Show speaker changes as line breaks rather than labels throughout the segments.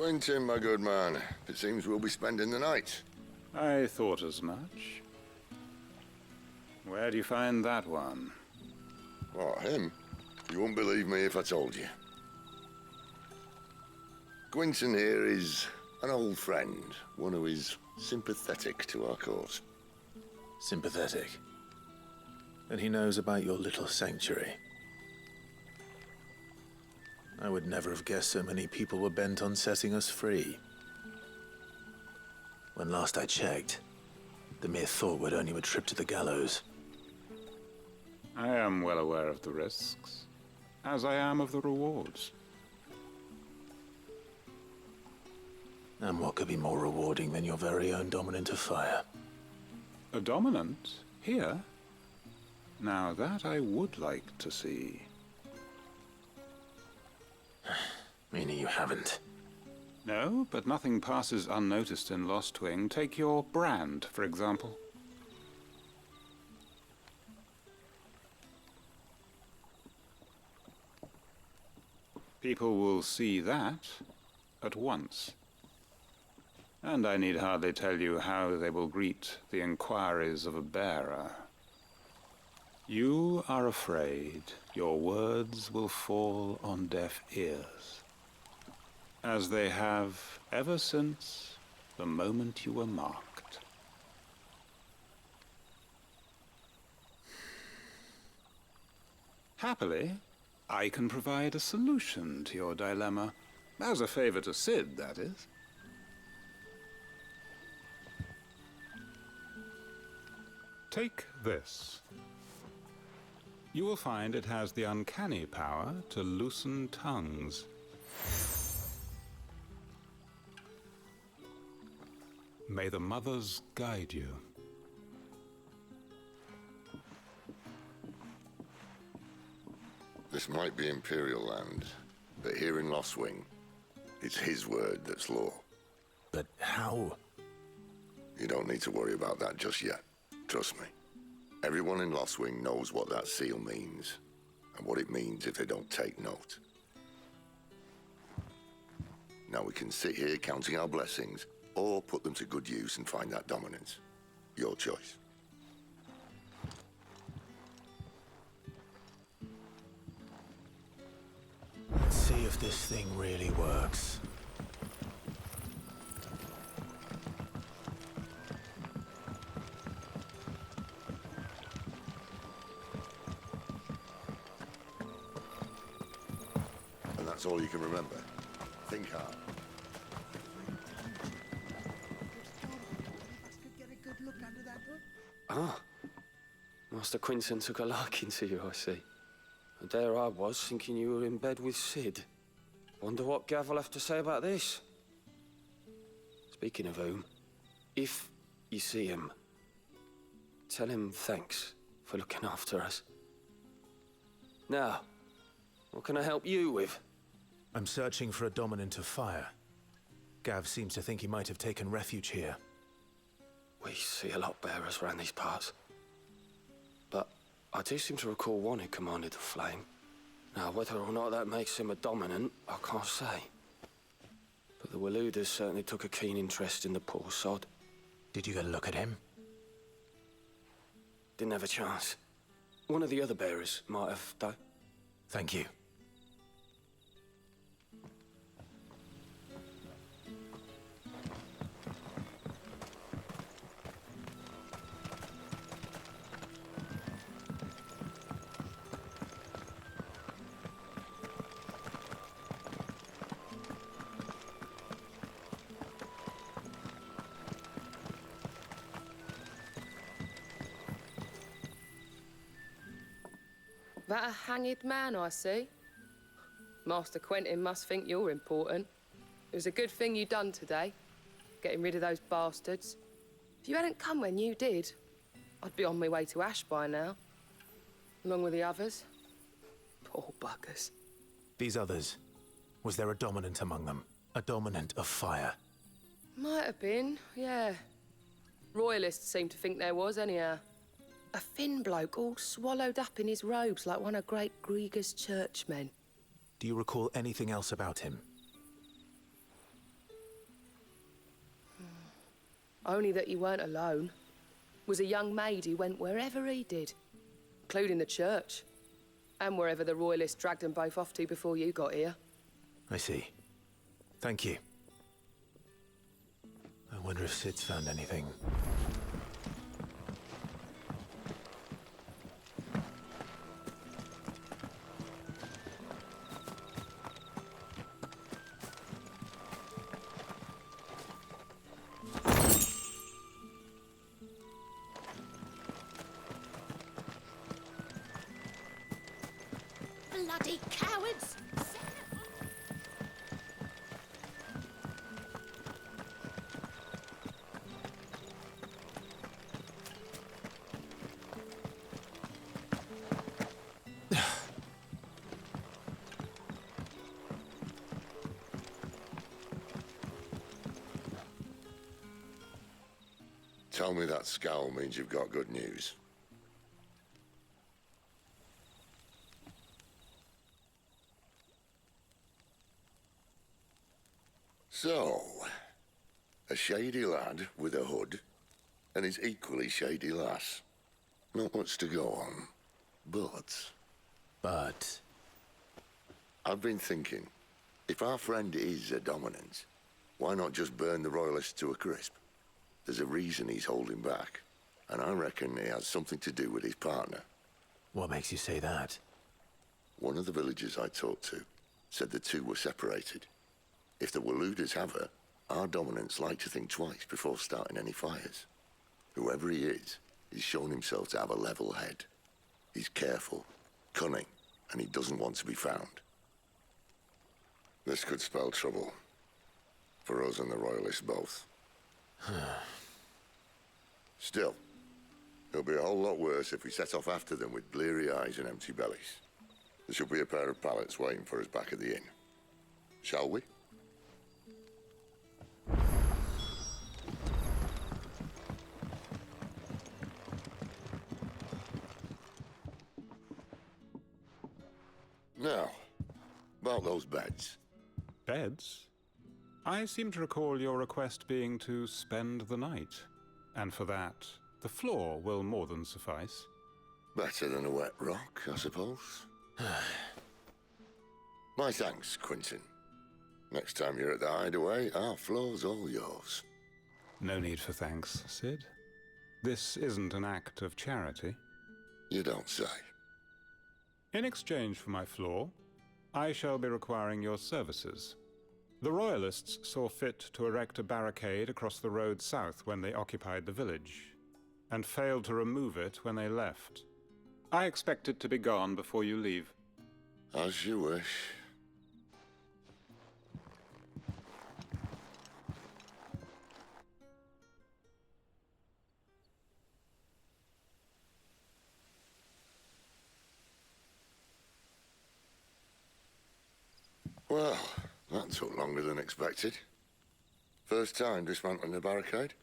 Quentin, my good man. It seems we'll be spending the night.
I thought as much. Where do you find that one?
What, him? You wouldn't believe me if I told you. Quentin here is an old friend, one who is sympathetic to our cause.
Sympathetic? And he knows about your little sanctuary. I would never have guessed so many people were bent on setting us free. When last I checked, the mere thought would earn you a trip to the gallows.
I am well aware of the risks, as I am of the rewards.
And what could be more rewarding than your very own dominant of fire?
A dominant? Here? Now that I would like to see.
Meaning you haven't?
No, but nothing passes unnoticed in Lost Wing. Take your brand, for example. People will see that at once. And I need hardly tell you how they will greet the inquiries of a bearer. You are afraid your words will fall on deaf ears, as they have ever since the moment you were marked. Happily, I can provide a solution to your dilemma, as a favor to Sid, that is. Take this. You will find it has the uncanny power to loosen tongues. May the mothers guide you.
This might be Imperial land, but here in Lost Wing, it's his word that's law.
But how?
You don't need to worry about that just yet. Trust me. Everyone in Lost Wing knows what that seal means, and what it means if they don't take note. Now we can sit here counting our blessings, or put them to good use and find that dominance. Your choice.
Let's see if this thing really works.
And that's all you can remember. Think hard.
Ah, Master Quentin took a liking to you, I see. And there I was, thinking you were in bed with Sid. Wonder what Gav will have to say about this. Speaking of whom, if you see him, tell him thanks for looking after us. Now, what can I help you with?
I'm searching for a dominant of fire. Gav seems to think he might have taken refuge here.
We see a lot bearers around these parts. But I do seem to recall one who commanded the flame. Now, whether or not that makes him a dominant, I can't say. But the Waluders certainly took a keen interest in the poor sod.
Did you get a look at him?
Didn't have a chance. One of the other bearers might have, though.
Thank you.
That a hanged man, I see. Master Quentin must think you're important. It was a good thing you done today, getting rid of those bastards. If you hadn't come when you did, I'd be on my way to Ash by now, along with the others. Poor buggers.
These others, was there a dominant among them? A dominant of fire?
Might have been, yeah. Royalists seem to think there was, anyhow. A thin bloke all swallowed up in his robes like one of Great Gregor's churchmen.
Do you recall anything else about him?
Only that you weren't alone. Was a young maid who went wherever he did, including the church, and wherever the royalists dragged them both off to before you got here.
I see. Thank you. I wonder if Sid's found anything.
Bloody cowards!
Tell me that scowl means you've got good news. So, a shady lad with a hood, and his equally shady lass. Not much to go on, but... I've been thinking, if our friend is a dominant, why not just burn the royalists to a crisp? There's a reason he's holding back, and I reckon it has something to do with his partner.
What makes you say that?
One of the villagers I talked to said the two were separated. If the Waluders have her, our dominants like to think twice before starting any fires. Whoever he is, he's shown himself to have a level head. He's careful, cunning, and he doesn't want to be found. This could spell trouble. For us and the Royalists both. Still, it'll be a whole lot worse if we set off after them with bleary eyes and empty bellies. There should be a pair of pallets waiting for us back at the inn. Shall we? Now, about those beds.
Beds? I seem to recall your request being to spend the night. And for that, the floor will more than suffice.
Better than a wet rock, I suppose. My thanks, Quentin. Next time you're at the hideaway, our floor's all yours.
No need for thanks, Sid. This isn't an act of charity.
You don't say.
In exchange for my floor, I shall be requiring your services. The Royalists saw fit to erect a barricade across the road south when they occupied the village, and failed to remove it when they left. I expect it to be gone before you leave.
As you wish. Well, that took longer than expected. First time dismantling the barricade?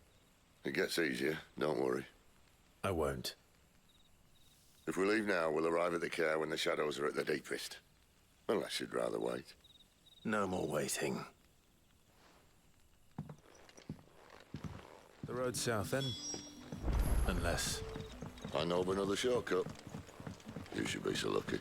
It gets easier, don't worry.
I won't.
If we leave now, we'll arrive at the care when the shadows are at their deepest. Unless you'd rather wait.
No more waiting. The road south, then? Unless...
I know of another shortcut. You should be so lucky.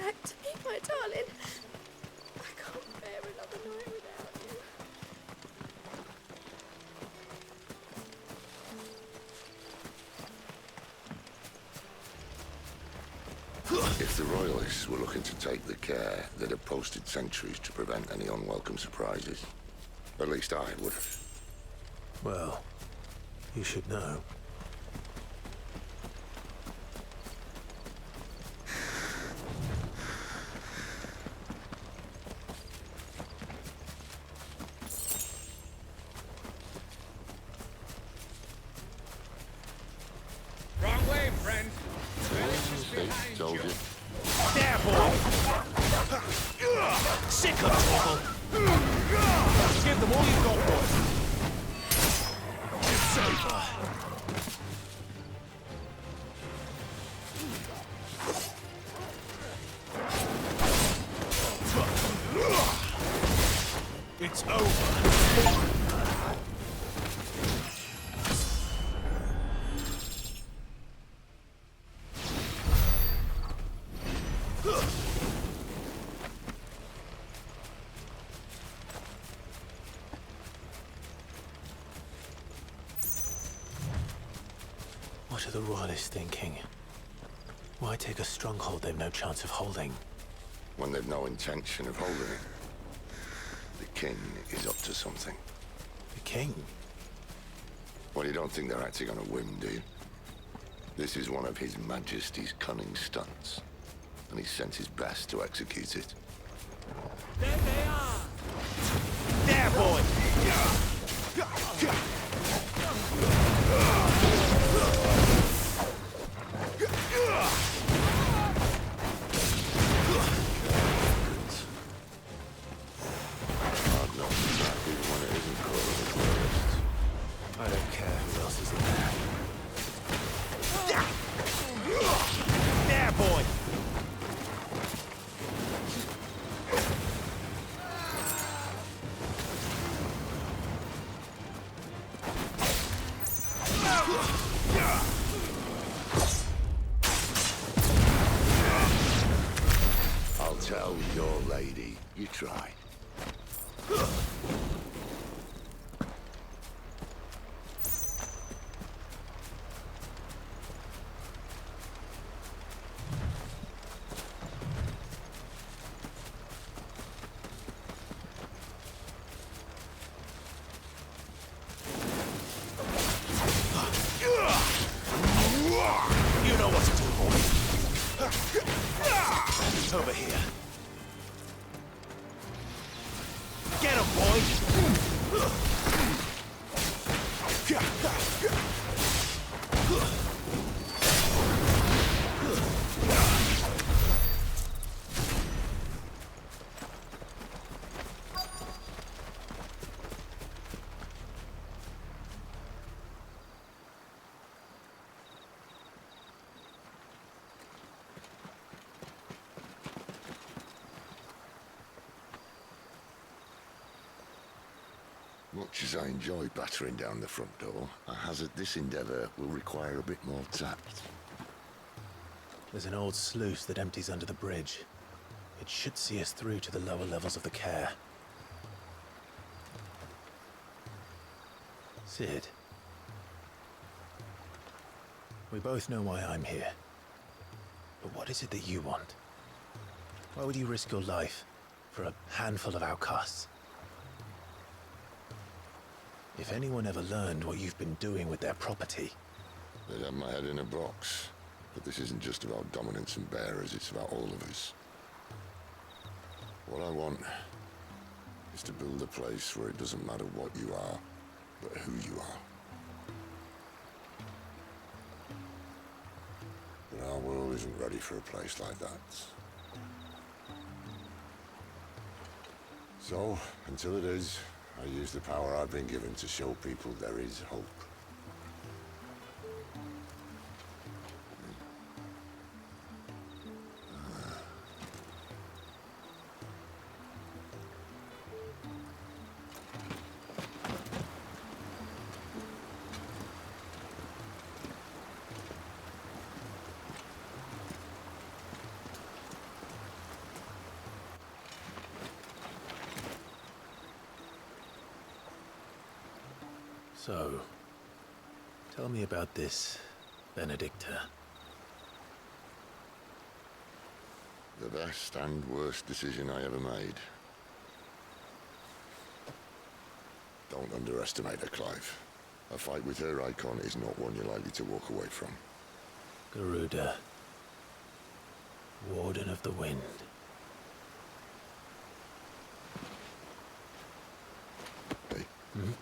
back to me, my darling. I can't bear another night without you.
If the Royalists were looking to take the care, they'd have posted sentries to prevent any unwelcome surprises. At least I would have.
Well, you should know.
Wrong way, friend.
Hey, told you.
There, boy! Sick of trouble! Give them all you've got, boy! It's over! It's over! What are the Royalists thinking? Why take a stronghold they've no chance of holding?
When they've no intention of holding it. The king is up to something.
The king?
Well, you don't think they're acting on a whim, do you? This is one of His Majesty's cunning stunts, and he's sent his best to execute it.
There they are!
There, boy!
Hard not to track even when it isn't called as Royalists.
I don't care who else is in there. There, boy!
I'll tell your lady you tried.
You know what to do, boy. Over here. Get him,
Much as I enjoy battering down the front door, I hazard this endeavour will require a bit more tact.
There's an old sluice that empties under the bridge. It should see us through to the lower levels of the care. Sid. We both know why I'm here. But what is it that you want? Why would you risk your life for a handful of outcasts? If anyone ever learned what you've been doing with their property...
They'd have my head in a box. But this isn't just about dominance and bearers, it's about all of us. What I want is to build a place where it doesn't matter what you are, but who you are. But our world isn't ready for a place like that. So, until it is, I use the power I've been given to show people there is hope.
So, tell me about this Benedicta.
The best and worst decision I ever made. Don't underestimate her, Clive. A fight with her icon is not one you're likely to walk away from.
Garuda. Warden of the Wind.
Hey?
Hmm?